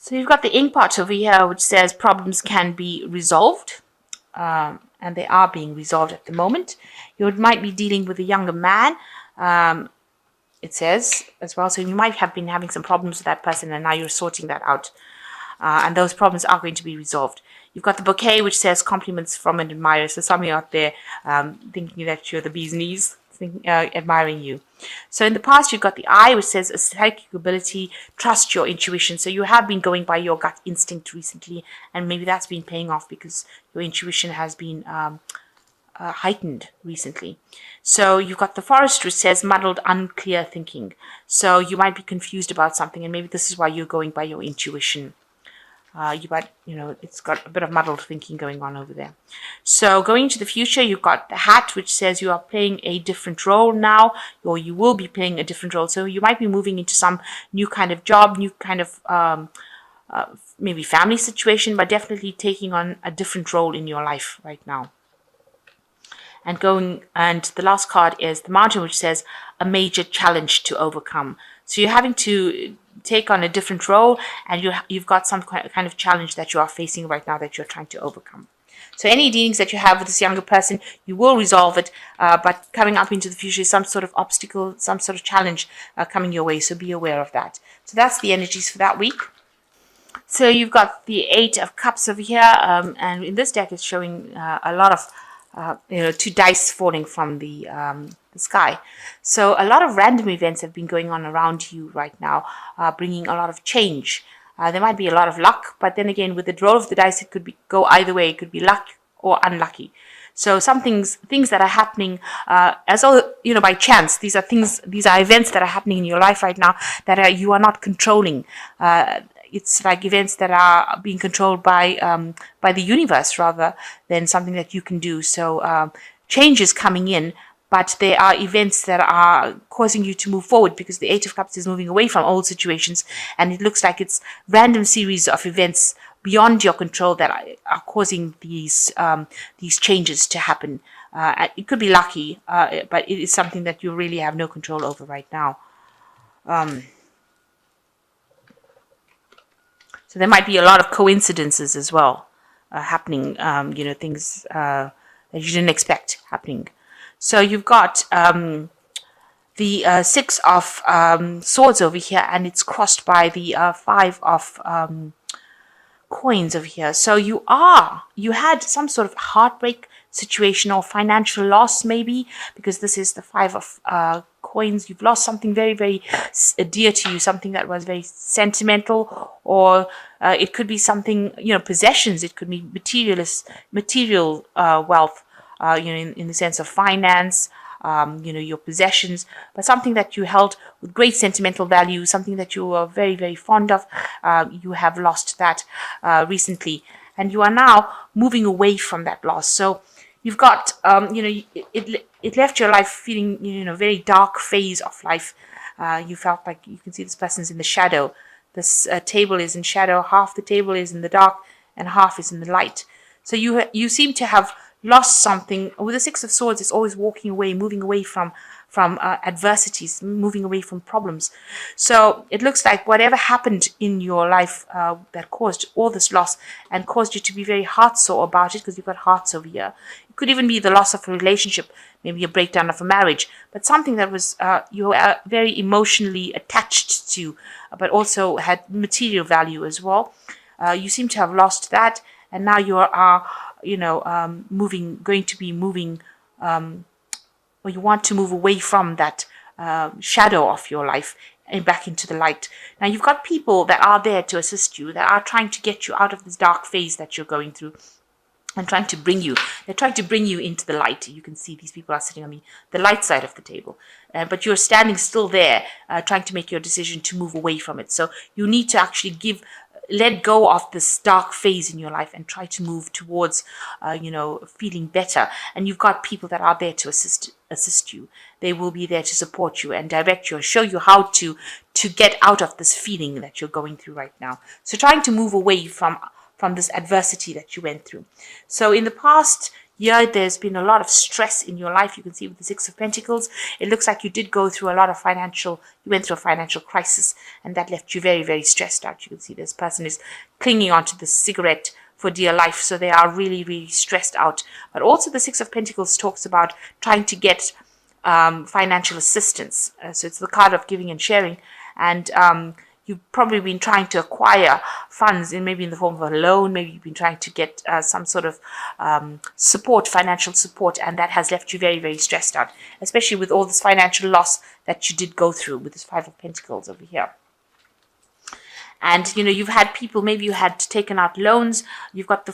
So you've got the ink part over here, which says problems can be resolved, and they are being resolved at the moment. You might be dealing with a younger man, it says as well. So you might have been having some problems with that person, and now you're sorting that out. And those problems are going to be resolved. You've got the bouquet, which says compliments from an admirer. So some of you out there thinking that you're the bee's knees, admiring you. So in the past, you've got the eye, which says a psychic ability, trust your intuition. So you have been going by your gut instinct recently, and maybe that's been paying off because your intuition has been heightened recently. So you've got the forest, which says muddled, unclear thinking. So you might be confused about something, and maybe this is why you're going by your intuition. It's got a bit of muddled thinking going on over there. So going into the future, you've got the hat, which says you are playing a different role now, or you will be playing a different role. So you might be moving into some new kind of job, new kind of maybe family situation, but definitely taking on a different role in your life right now. And the last card is the mountain, which says a major challenge to overcome. So you're having to take on a different role, and you've got some kind of challenge that you are facing right now that you're trying to overcome. So any dealings that you have with this younger person, you will resolve it, but coming up into the future is some sort of obstacle, some sort of challenge coming your way, so be aware of that. So that's the energies for that week. So you've got the Eight of Cups over here, and in this deck it's showing a lot of two dice falling from the sky. So a lot of random events have been going on around you right now, bringing a lot of change. There might be a lot of luck, but then again, with the roll of the dice, it could go either way. It could be luck or unlucky. So some things that are happening by chance. These are events that are happening in your life right now that you are not controlling. It's like events that are being controlled by the universe rather than something that you can do. So change is coming in, but there are events that are causing you to move forward because the Eight of Cups is moving away from old situations, and it looks like it's random series of events beyond your control that are causing these changes to happen. It could be lucky, but it is something that you really have no control over right now. So there might be a lot of coincidences as well happening, things that you didn't expect happening. So you've got the Six of Swords over here, and it's crossed by the Five of Coins over here. So you had some sort of heartbreak situation or financial loss maybe, because this is the Five of Coins. You've lost something very, very dear to you, something that was very sentimental, or it could be something, possessions. It could be material wealth, in the sense of finance, your possessions, but something that you held with great sentimental value, something that you were very, very fond of. You have lost that recently, and you are now moving away from that loss. So you've got, it left your life feeling, a very dark phase of life. You felt like you can see this person's in the shadow. This table is in shadow. Half the table is in the dark, and half is in the light. So you seem to have lost something. With the Six of Swords, it's always walking away, moving away from adversities, moving away from problems. So it looks like whatever happened in your life that caused all this loss and caused you to be very heart-sore about it, because you've got hearts over here. It could even be the loss of a relationship, maybe a breakdown of a marriage, but something that was you were very emotionally attached to, but also had material value as well. You seem to have lost that, and now you are going to be moving, or you want to move away from that shadow of your life and back into the light. Now you've got people that are there to assist you, that are trying to get you out of this dark phase that you're going through, and they're trying to bring you into the light. You can see these people are sitting on the light side of the table, but you're standing still there, trying to make your decision to move away from it. So you need to actually let go of this dark phase in your life and try to move towards, feeling better. And you've got people that are there to assist you. They will be there to support you and direct you and show you how to get out of this feeling that you're going through right now. So trying to move away from this adversity that you went through. So in the past, Yeah, there's been a lot of stress in your life. You can see with the Six of Pentacles, it looks like you did go through a lot of you went through a financial crisis, and that left you very, very stressed out. You can see this person is clinging onto the cigarette for dear life, so they are really, really stressed out. But also the Six of Pentacles talks about trying to get financial assistance. So it's the card of giving and sharing, and you've probably been trying to acquire funds maybe in the form of a loan. Maybe you've been trying to get some sort of support, financial support, and that has left you very, very stressed out, especially with all this financial loss that you did go through with this Five of Pentacles over here. And, you've had people, maybe you had taken out loans. You've got the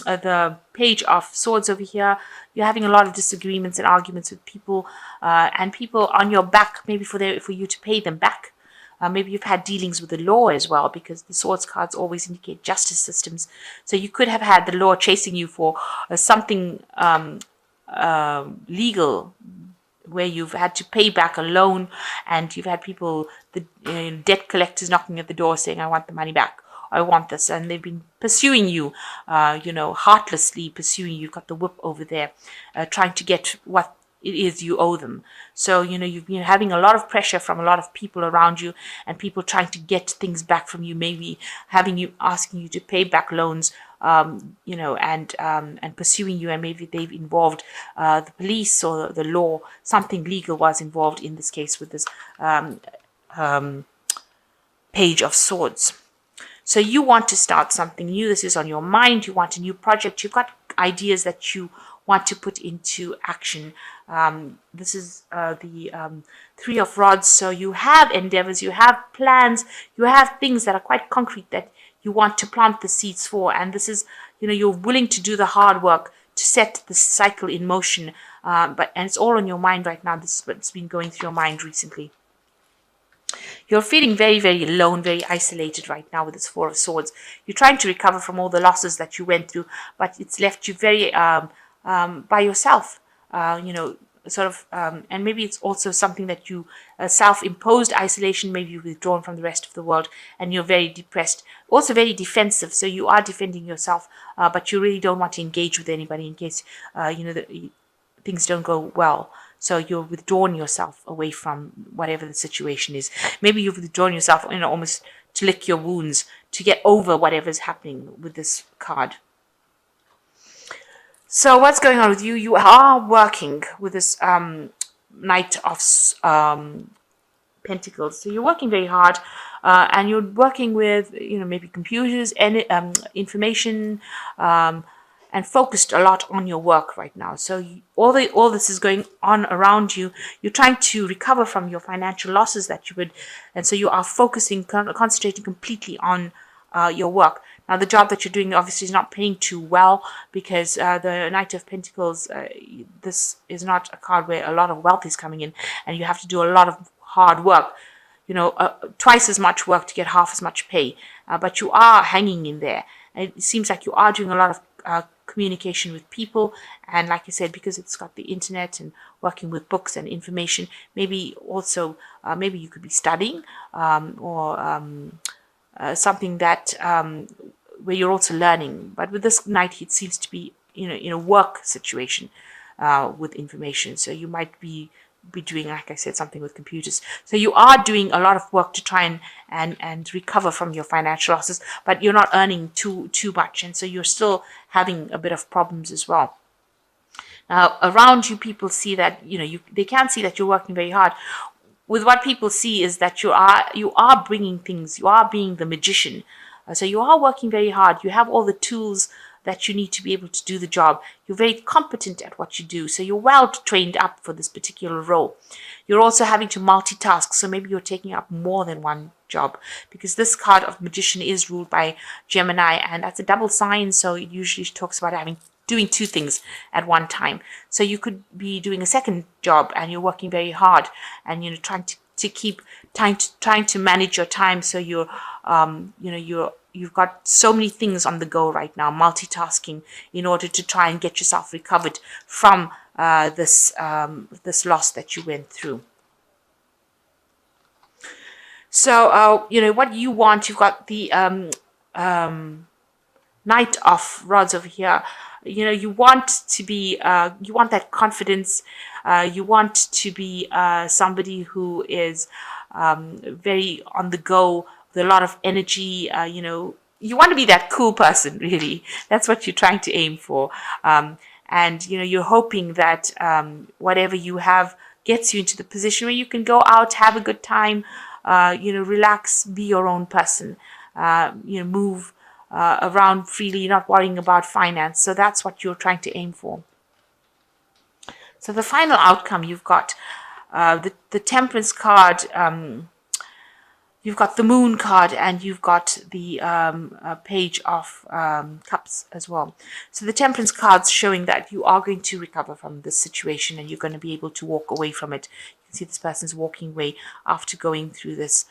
the Page of Swords over here. You're having a lot of disagreements and arguments with people, and people on your back, maybe for you to pay them back. Maybe you've had dealings with the law as well, because the Swords cards always indicate justice systems. So you could have had the law chasing you for something legal, where you've had to pay back a loan, and you've had people, the debt collectors knocking at the door saying, I want the money back, I want this, and they've been pursuing you, heartlessly pursuing you. You've got the whip over there, trying to get what it is you owe them. So, you've been having a lot of pressure from a lot of people around you, and people trying to get things back from you, maybe asking you to pay back loans, and pursuing you, and maybe they've involved the police or the law. Something legal was involved in this case with this Page of Swords. So you want to start something new. This is on your mind. You want a new project. You've got ideas that you want to put into action. This is the Three of Rods. So you have endeavors, you have plans, you have things that are quite concrete that you want to plant the seeds for. And this is, you're willing to do the hard work to set the cycle in motion. And it's all on your mind right now. This is what's been going through your mind recently. You're feeling very, very alone, very isolated right now with this Four of Swords. You're trying to recover from all the losses that you went through, but it's left you very by yourself, and maybe it's also something that you self-imposed isolation. Maybe you've withdrawn from the rest of the world, and you're very depressed, also very defensive. So you are defending yourself, but you really don't want to engage with anybody in case things don't go well. So you're withdrawing yourself away from whatever the situation is. Maybe you've withdrawn yourself, almost to lick your wounds, to get over whatever's happening with this card. So what's going on with you? You are working with this Knight of Pentacles. So you're working very hard, and you're working with, maybe computers and information, and focused a lot on your work right now. So all this is going on around you. You're trying to recover from your financial losses that you would, and so you are focusing, concentrating completely on your work. Now, the job that you're doing obviously is not paying too well, because the Knight of Pentacles, this is not a card where a lot of wealth is coming in, and you have to do a lot of hard work. Twice as much work to get half as much pay. But you are hanging in there. And it seems like you are doing a lot of communication with people, and like I said, because it's got the internet and working with books and information, maybe also maybe you could be studying or something that where you're also learning. But with this Knight, it seems to be in a work situation with information. So you might be doing, like I said, something with computers. So you are doing a lot of work to try and recover from your financial losses, but you're not earning too much, and so you're still having a bit of problems as well. Now, around you, people see that they can see that you're working very hard. With what people see is that you are bringing things. You are being the magician. So you are working very hard. You have all the tools that you need to be able to do the job. You're very competent at what you do. So you're well trained up for this particular role. You're also having to multitask. So maybe you're taking up more than one job, because this card of Magician is ruled by Gemini, and that's a double sign. So it usually talks about doing two things at one time. So you could be doing a second job, and you're working very hard, and trying to keep trying to manage your time. So you've got so many things on the go right now, multitasking, in order to try and get yourself recovered from this loss that you went through. So what you want, you've got the Knight of Rods over here. you want to be, you want that confidence. You want to be somebody who is very on the go with a lot of energy. You want to be that cool person, really. That's what you're trying to aim for. And you're hoping that whatever you have gets you into the position where you can go out, have a good time, relax, be your own person, move around freely, not worrying about finance. So that's what you're trying to aim for. So the final outcome, you've got the Temperance card, you've got the Moon card, and you've got the Page of Cups as well. So the Temperance card's showing that you are going to recover from this situation and you're going to be able to walk away from it. You can see this person's walking away after going through this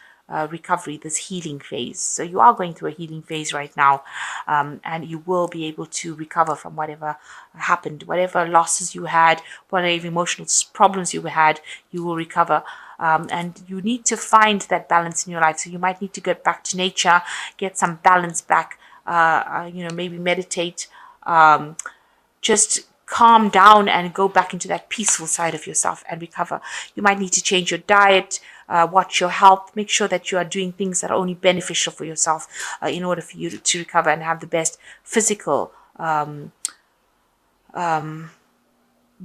recovery, this healing phase. So you are going through a healing phase right now, and you will be able to recover from whatever happened, whatever losses you had, whatever emotional problems you had, you will recover. And you need to find that balance in your life. So you might need to get back to nature, get some balance back, maybe meditate, just calm down and go back into that peaceful side of yourself and recover. You might need to change your diet, watch your health, make sure that you are doing things that are only beneficial for yourself in order for you to recover and have the best physical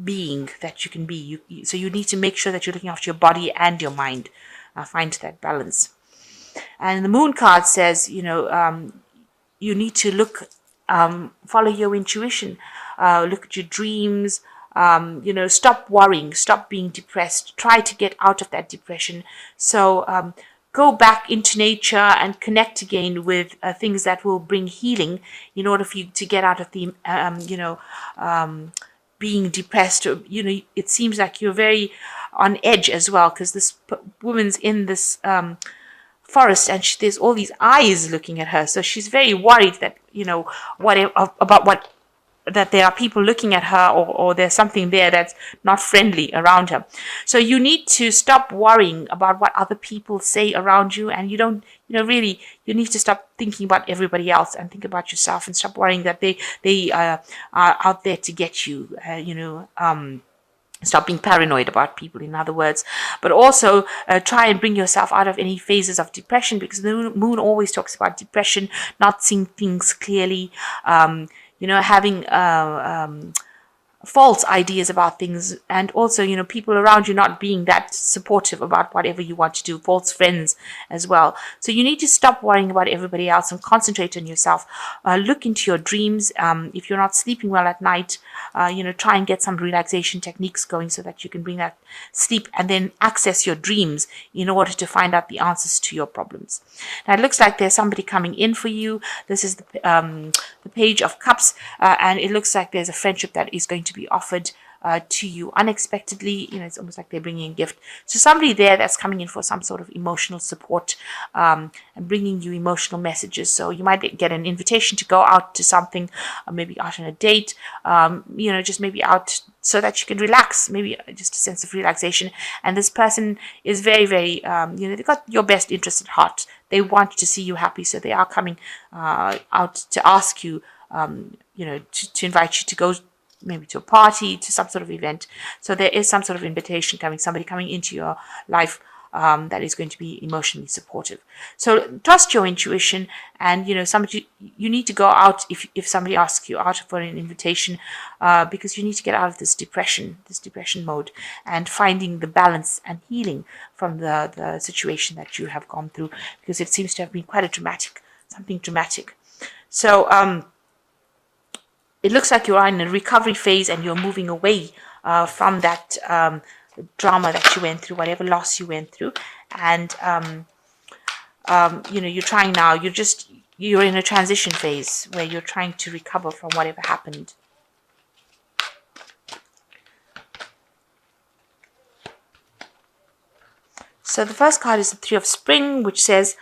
being that you can be. So you need to make sure that you're looking after your body and your mind. Find that balance. And the Moon card says, you need to look, follow your intuition, look at your dreams, stop worrying, stop being depressed, try to get out of that depression. So go back into nature and connect again with things that will bring healing in order for you to get out of the, being depressed. It seems like you're very on edge as well, because this woman's in this forest and there's all these eyes looking at her. So she's very worried that, that there are people looking at her, or there's something there that's not friendly around her. So you need to stop worrying about what other people say around you, and you need to stop thinking about everybody else and think about yourself, and stop worrying that they are out there to get you. Stop being paranoid about people, in other words. But also try and bring yourself out of any phases of depression, because the moon always talks about depression, not seeing things clearly, having false ideas about things, and also, people around you not being that supportive about whatever you want to do, false friends as well. So you need to stop worrying about everybody else and concentrate on yourself. Look into your dreams. If you're not sleeping well at night, try and get some relaxation techniques going so that you can bring that sleep and then access your dreams in order to find out the answers to your problems. Now it looks like there's somebody coming in for you. This is the Page of Cups, and it looks like there's a friendship that is going to be offered to you unexpectedly. It's almost like they're bringing a gift. So somebody there that's coming in for some sort of emotional support, and bringing you emotional messages. So you might get an invitation to go out to something, or maybe out on a date, just maybe out so that you can relax, maybe just a sense of relaxation. And this person is very, very, they've got your best interest at heart. They want to see you happy, so they are coming out to ask you, to invite you to go maybe to a party, to some sort of event. So there is some sort of invitation coming, somebody coming into your life that is going to be emotionally supportive. So trust your intuition, and you need to go out if somebody asks you out for an invitation, because you need to get out of this depression mode, and finding the balance and healing from the situation that you have gone through, because it seems to have been quite something dramatic. So it looks like you are in a recovery phase, and you're moving away from that drama that you went through, whatever loss you went through. And, you're trying now, you're in a transition phase where you're trying to recover from whatever happened. So the first card is the Three of Spring, which says,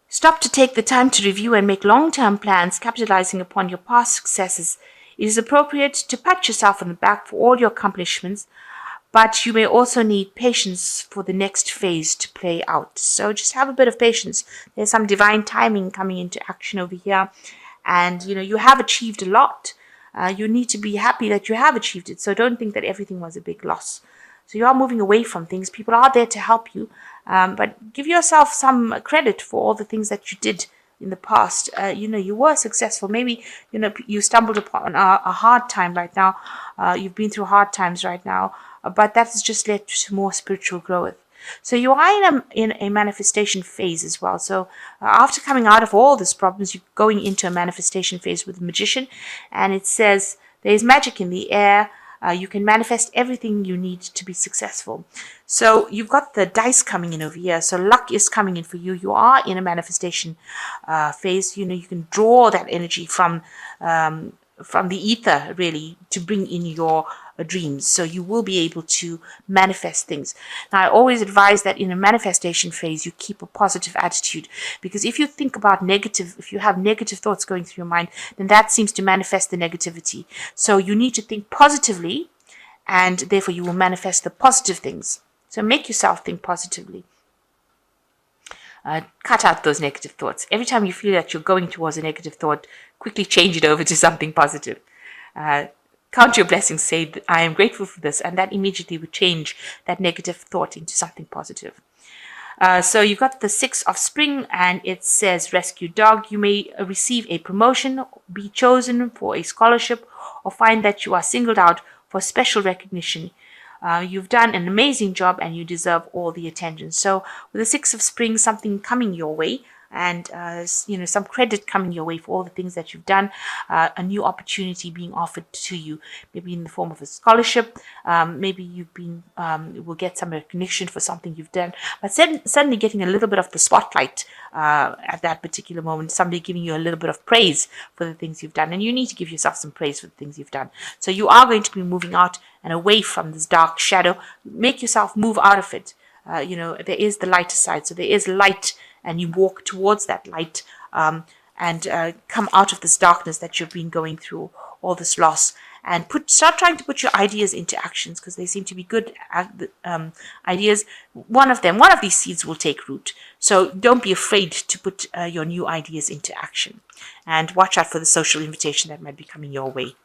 stop to take the time to review and make long-term plans, capitalizing upon your past successes. It is appropriate to pat yourself on the back for all your accomplishments, but you may also need patience for the next phase to play out. So just have a bit of patience. There's some divine timing coming into action over here, and you have achieved a lot. You need to be happy that you have achieved it. So don't think that everything was a big loss. So you are moving away from things. People are there to help you, but give yourself some credit for all the things that you did in the past. You were successful. Maybe you stumbled upon a hard time right now. You've been through hard times right now, but that has just led to more spiritual growth. So you are in a manifestation phase as well. So after coming out of all these problems, you're going into a manifestation phase with the magician, and it says there is magic in the air. You can manifest everything you need to be successful. So you've got the dice coming in over here. So luck is coming in for you. You are in a manifestation phase. You can draw that energy from the ether, really, to bring in your dreams. So you will be able to manifest things. Now, I always advise that in a manifestation phase, you keep a positive attitude, because if you think about if you have negative thoughts going through your mind, then that seems to manifest the negativity. So you need to think positively, and therefore you will manifest the positive things. So make yourself think positively. Cut out those negative thoughts. Every time you feel that you're going towards a negative thought, quickly change it over to something positive. Count your blessings, say, I am grateful for this, and that immediately would change that negative thought into something positive. So you've got the 6 of spring, and it says rescue dog. You may receive a promotion, be chosen for a scholarship, or find that you are singled out for special recognition. You've done an amazing job and you deserve all the attention. So with the 6 of spring, something coming your way, and some credit coming your way for all the things that you've done, a new opportunity being offered to you, maybe in the form of a scholarship, maybe will get some recognition for something you've done, but suddenly getting a little bit of the spotlight at that particular moment, somebody giving you a little bit of praise for the things you've done, and you need to give yourself some praise for the things you've done. So you are going to be moving out and away from this dark shadow. Make yourself move out of it. There is the lighter side, so there is light, and you walk towards that light, and come out of this darkness that you've been going through, all this loss, and start trying to put your ideas into actions, because they seem to be good ideas. One of these seeds will take root. So don't be afraid to put your new ideas into action, and watch out for the social invitation that might be coming your way.